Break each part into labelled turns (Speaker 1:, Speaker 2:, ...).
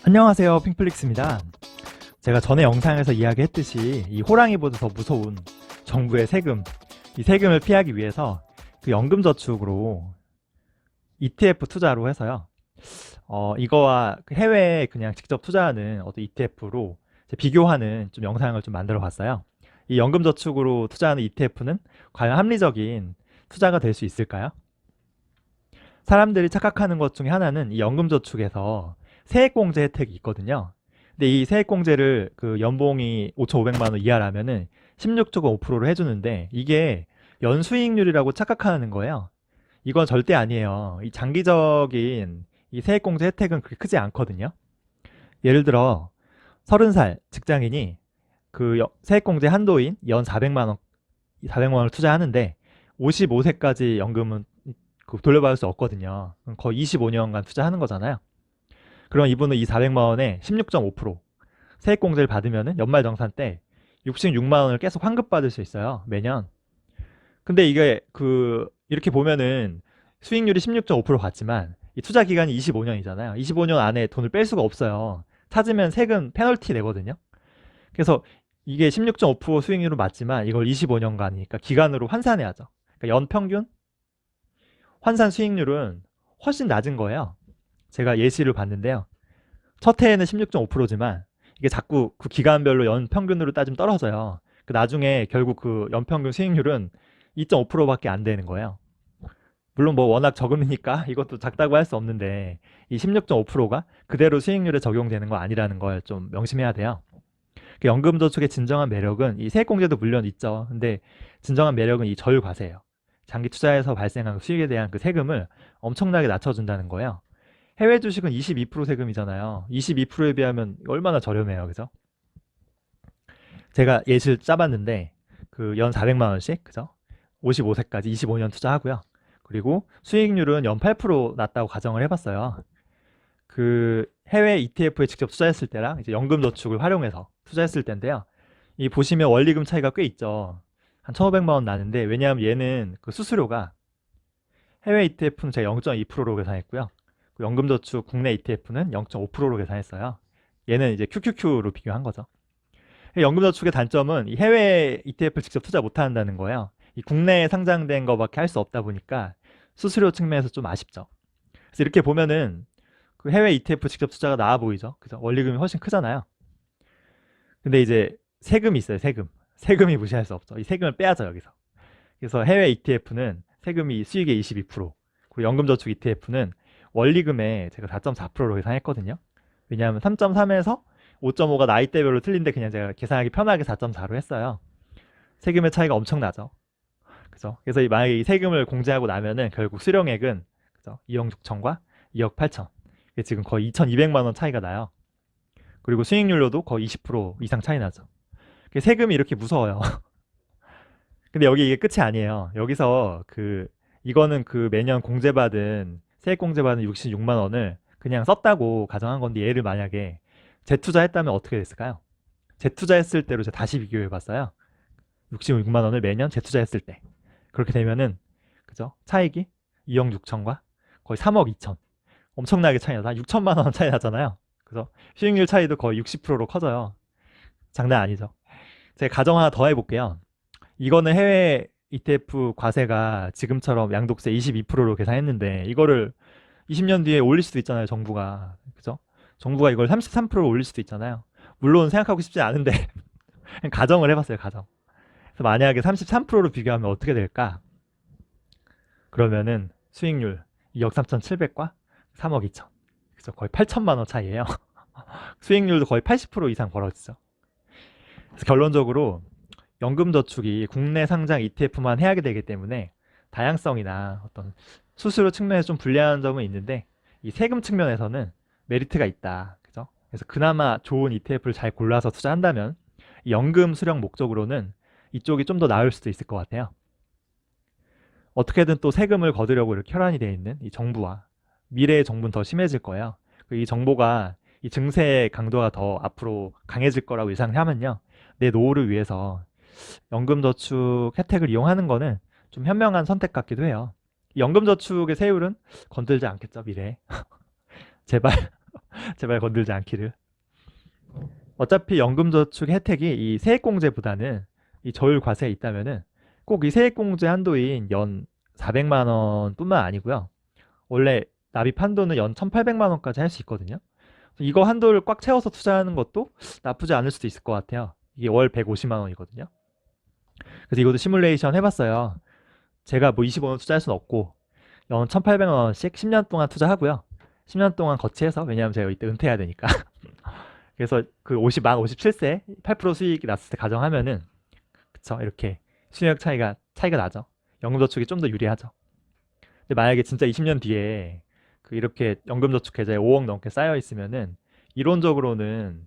Speaker 1: 안녕하세요, 핑플릭스입니다. 제가 전에 영상에서 이야기했듯이 이 호랑이보다 더 무서운 정부의 세금, 이 세금을 피하기 위해서 그 연금저축으로 ETF 투자로 해서요. 이거와 그 해외에 그냥 직접 투자하는 어떤 ETF로 비교하는 좀 영상을 좀 만들어 봤어요. 이 연금저축으로 투자하는 ETF는 과연 합리적인 투자가 될 수 있을까요? 사람들이 착각하는 것 중에 하나는 이 연금저축에서 세액공제 혜택이 있거든요. 근데 이 세액공제를 그 연봉이 5,500만 원 이하라면은 16.5%를 해주는데 이게 연수익률이라고 착각하는 거예요. 이건 절대 아니에요. 이 장기적인 이 세액공제 혜택은 그렇게 크지 않거든요. 예를 들어 30살 직장인이 그 세액공제 한도인 연 400만 원을 투자하는데 55세까지 연금은 그 돌려받을 수 없거든요. 그럼 거의 25년간 투자하는 거잖아요. 그럼 이분은 이 400만 원에 16.5% 세액공제를 받으면은 연말정산 때 66만 원을 계속 환급받을 수 있어요. 매년. 근데 이게 그 이렇게 보면은 수익률이 16.5% 같지만 이 투자 기간이 25년이잖아요. 25년 안에 돈을 뺄 수가 없어요. 찾으면 세금 페널티 내거든요. 그래서 이게 16.5% 수익률은 맞지만 이걸 25년간이니까 기간으로 환산해야죠. 그러니까 연평균 환산 수익률은 훨씬 낮은 거예요. 제가 예시를 봤는데요. 첫 해에는 16.5%지만 이게 자꾸 그 기간별로 연평균으로 따지면 떨어져요. 그 나중에 결국 그 연평균 수익률은 2.5%밖에 안 되는 거예요. 물론 뭐 워낙 적으니까 이것도 작다고 할 수 없는데 이 16.5%가 그대로 수익률에 적용되는 거 아니라는 걸 좀 명심해야 돼요. 그 연금저축의 진정한 매력은 이 세액공제도 물론 있죠. 근데 진정한 매력은 이 저율과세예요. 장기 투자에서 발생한 수익에 대한 그 세금을 엄청나게 낮춰준다는 거예요. 해외 주식은 22% 세금이잖아요. 22%에 비하면 얼마나 저렴해요. 그죠? 제가 예시를 짜봤는데 그 연 400만 원씩 그죠? 55세까지 25년 투자하고요. 그리고 수익률은 연 8% 났다고 가정을 해봤어요. 그 해외 ETF에 직접 투자했을 때랑 이제 연금저축을 활용해서 투자했을 때인데요. 이 보시면 원리금 차이가 꽤 있죠. 한 1,500만 원 나는데 왜냐하면 얘는 그 수수료가 해외 ETF는 제가 0.2%로 계산했고요. 그 연금저축 국내 ETF는 0.5%로 계산했어요. 얘는 이제 QQQ로 비교한 거죠. 연금저축의 단점은 이 해외 ETF를 직접 투자 못 한다는 거예요. 이 국내에 상장된 거밖에 할 수 없다 보니까 수수료 측면에서 좀 아쉽죠. 그래서 이렇게 보면은 그 해외 ETF 직접 투자가 나아 보이죠. 그죠? 원리금이 훨씬 크잖아요. 근데 이제 세금이 있어요. 세금. 세금이 무시할 수 없죠. 이 세금을 빼야죠, 여기서. 그래서 해외 ETF는 세금이 수익의 22%, 그리고 연금저축 ETF는 원리금에 제가 4.4%로 계산했거든요. 왜냐하면 3.3에서 5.5가 나이대별로 틀린데 그냥 제가 계산하기 편하게 4.4로 했어요. 세금의 차이가 엄청나죠. 그죠? 그래서 만약에 이 세금을 공제하고 나면은 결국 수령액은 그죠? 2억 6천과 2억 8천. 이게 지금 거의 2,200만 원 차이가 나요. 그리고 수익률로도 거의 20% 이상 차이 나죠. 세금이 이렇게 무서워요. 근데 여기 이게 끝이 아니에요. 여기서 그 이거는 그 매년 공제받은 세액 공제받은 66만 원을 그냥 썼다고 가정한 건데 얘를 만약에 재투자했다면 어떻게 됐을까요? 재투자했을 때로 제가 다시 비교해 봤어요. 66만 원을 매년 재투자했을 때 그렇게 되면은 그죠? 차익이 2억 6천과 거의 3억 2천. 엄청나게 차이 나다. 6천만 원 차이 나잖아요. 그죠? 수익률 차이도 거의 60%로 커져요. 장난 아니죠. 제가 가정 하나 더 해볼게요. 이거는 해외 ETF 과세가 지금처럼 양도세 22%로 계산했는데 이거를 20년 뒤에 올릴 수도 있잖아요, 정부가. 그죠? 정부가 이걸 33%로 올릴 수도 있잖아요. 물론 생각하고 싶지 않은데 그냥 가정을 해봤어요, 가정. 그래서 만약에 33%로 비교하면 어떻게 될까? 그러면은 수익률 2억 3,700과 3억 2천. 그죠? 거의 8천만 원 차이예요. 수익률도 거의 80% 이상 벌어지죠. 그래서 결론적으로 연금저축이 국내 상장 ETF만 해야 되기 때문에 다양성이나 어떤 수수료 측면에서 좀 불리한 점은 있는데 이 세금 측면에서는 메리트가 있다. 그죠? 그래서 그나마 좋은 ETF를 잘 골라서 투자한다면 이 연금 수령 목적으로는 이쪽이 좀 더 나을 수도 있을 것 같아요. 어떻게든 또 세금을 거두려고 이렇게 혈안이 되어 있는 이 정부와 미래의 정부는 더 심해질 거예요. 이 정보가 이 증세의 강도가 더 앞으로 강해질 거라고 예상하면요. 내 노후를 위해서 연금저축 혜택을 이용하는 거는 좀 현명한 선택 같기도 해요. 연금저축의 세율은 건들지 않겠죠, 미래에. 제발. 제발 건들지 않기를. 어차피 연금저축 혜택이 이 세액공제보다는 이 저율 과세에 있다면은 꼭 이 세액공제 한도인 연 400만 원뿐만 아니고요. 원래 납입 한도는 연 1,800만 원까지 할 수 있거든요. 이거 한도를 꽉 채워서 투자하는 것도 나쁘지 않을 수도 있을 것 같아요. 이게 월 150만 원이거든요. 그래서 이것도 시뮬레이션 해봤어요. 제가 뭐 25년 투자할 수는 없고 연 1,800만 원씩 10년 동안 투자하고요. 10년 동안 거치해서, 왜냐하면 제가 이때 은퇴해야 되니까. 그래서 그 만 57세 8% 수익이 났을 때 가정하면은, 그쵸, 이렇게 수익 차이가 나죠. 연금저축이 좀 더 유리하죠. 근데 만약에 진짜 20년 뒤에 그 이렇게 연금저축 계좌에 5억 넘게 쌓여 있으면은 이론적으로는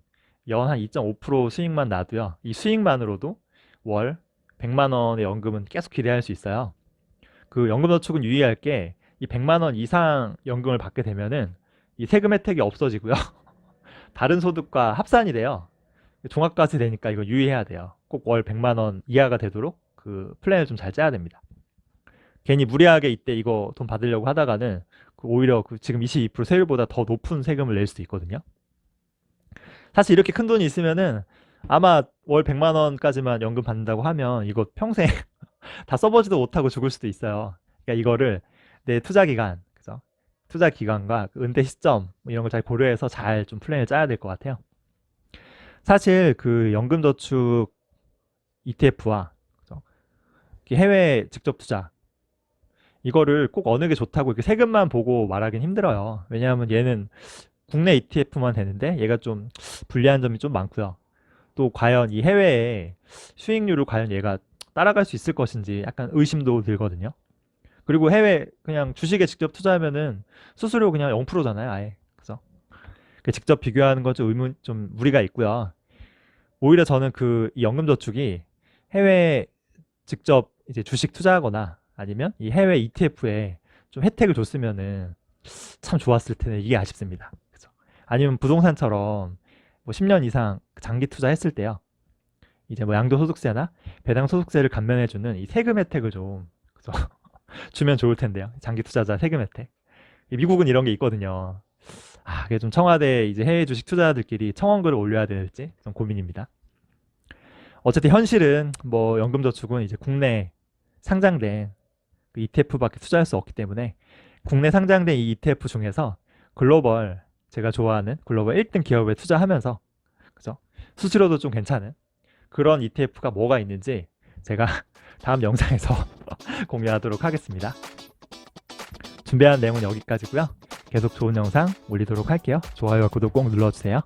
Speaker 1: 연 한 2.5% 수익만 나도요. 이 수익만으로도 월 100만 원의 연금은 계속 기대할 수 있어요. 그 연금저축은 유의할 게 이 100만 원 이상 연금을 받게 되면은 이 세금 혜택이 없어지고요. 다른 소득과 합산이 돼요. 종합과세 되니까 이거 유의해야 돼요. 꼭 월 100만 원 이하가 되도록 그 플랜을 좀 잘 짜야 됩니다. 괜히 무리하게 이때 이거 돈 받으려고 하다가는 오히려 그 지금 22% 세율보다 더 높은 세금을 낼 수도 있거든요. 사실 이렇게 큰 돈이 있으면은 아마 월 100만 원까지만 연금 받는다고 하면 이거 평생 다 써보지도 못하고 죽을 수도 있어요. 그러니까 이거를 내 투자 기간, 그죠? 투자 기간과 그 은퇴 시점 뭐 이런 걸 잘 고려해서 잘 좀 플랜을 짜야 될 것 같아요. 사실 그 연금저축 ETF와 해외 직접 투자, 이거를 꼭 어느 게 좋다고 이렇게 세금만 보고 말하긴 힘들어요. 왜냐하면 얘는 국내 ETF만 되는데 얘가 좀 불리한 점이 좀 많고요. 또 과연 이 해외의 수익률을 과연 얘가 따라갈 수 있을 것인지 약간 의심도 들거든요. 그리고 해외 그냥 주식에 직접 투자하면은 수수료 그냥 0%잖아요, 아예. 그래서 직접 비교하는 건 좀 좀 무리가 있고요. 오히려 저는 그 이 연금저축이 해외 직접 이제 주식 투자하거나 아니면 이 해외 ETF에 좀 혜택을 줬으면은 참 좋았을 텐데 이게 아쉽습니다. 그죠? 아니면 부동산처럼 뭐 10년 이상 장기 투자했을 때요. 이제 뭐 양도소득세나 배당소득세를 감면해주는 이 세금 혜택을 좀, 그죠? 주면 좋을 텐데요. 장기 투자자 세금 혜택. 미국은 이런 게 있거든요. 아, 그게 좀 청와대 이제 해외 주식 투자자들끼리 청원글을 올려야 될지 좀 고민입니다. 어쨌든 현실은 뭐 연금저축은 이제 국내 상장된 그 ETF밖에 투자할 수 없기 때문에 국내 상장된 이 ETF 중에서 글로벌, 제가 좋아하는 글로벌 1등 기업에 투자하면서, 그죠? 수수료도 좀 괜찮은 그런 ETF가 뭐가 있는지 제가 다음 영상에서 공유하도록 하겠습니다. 준비한 내용은 여기까지고요. 계속 좋은 영상 올리도록 할게요. 좋아요와 구독 꼭 눌러주세요.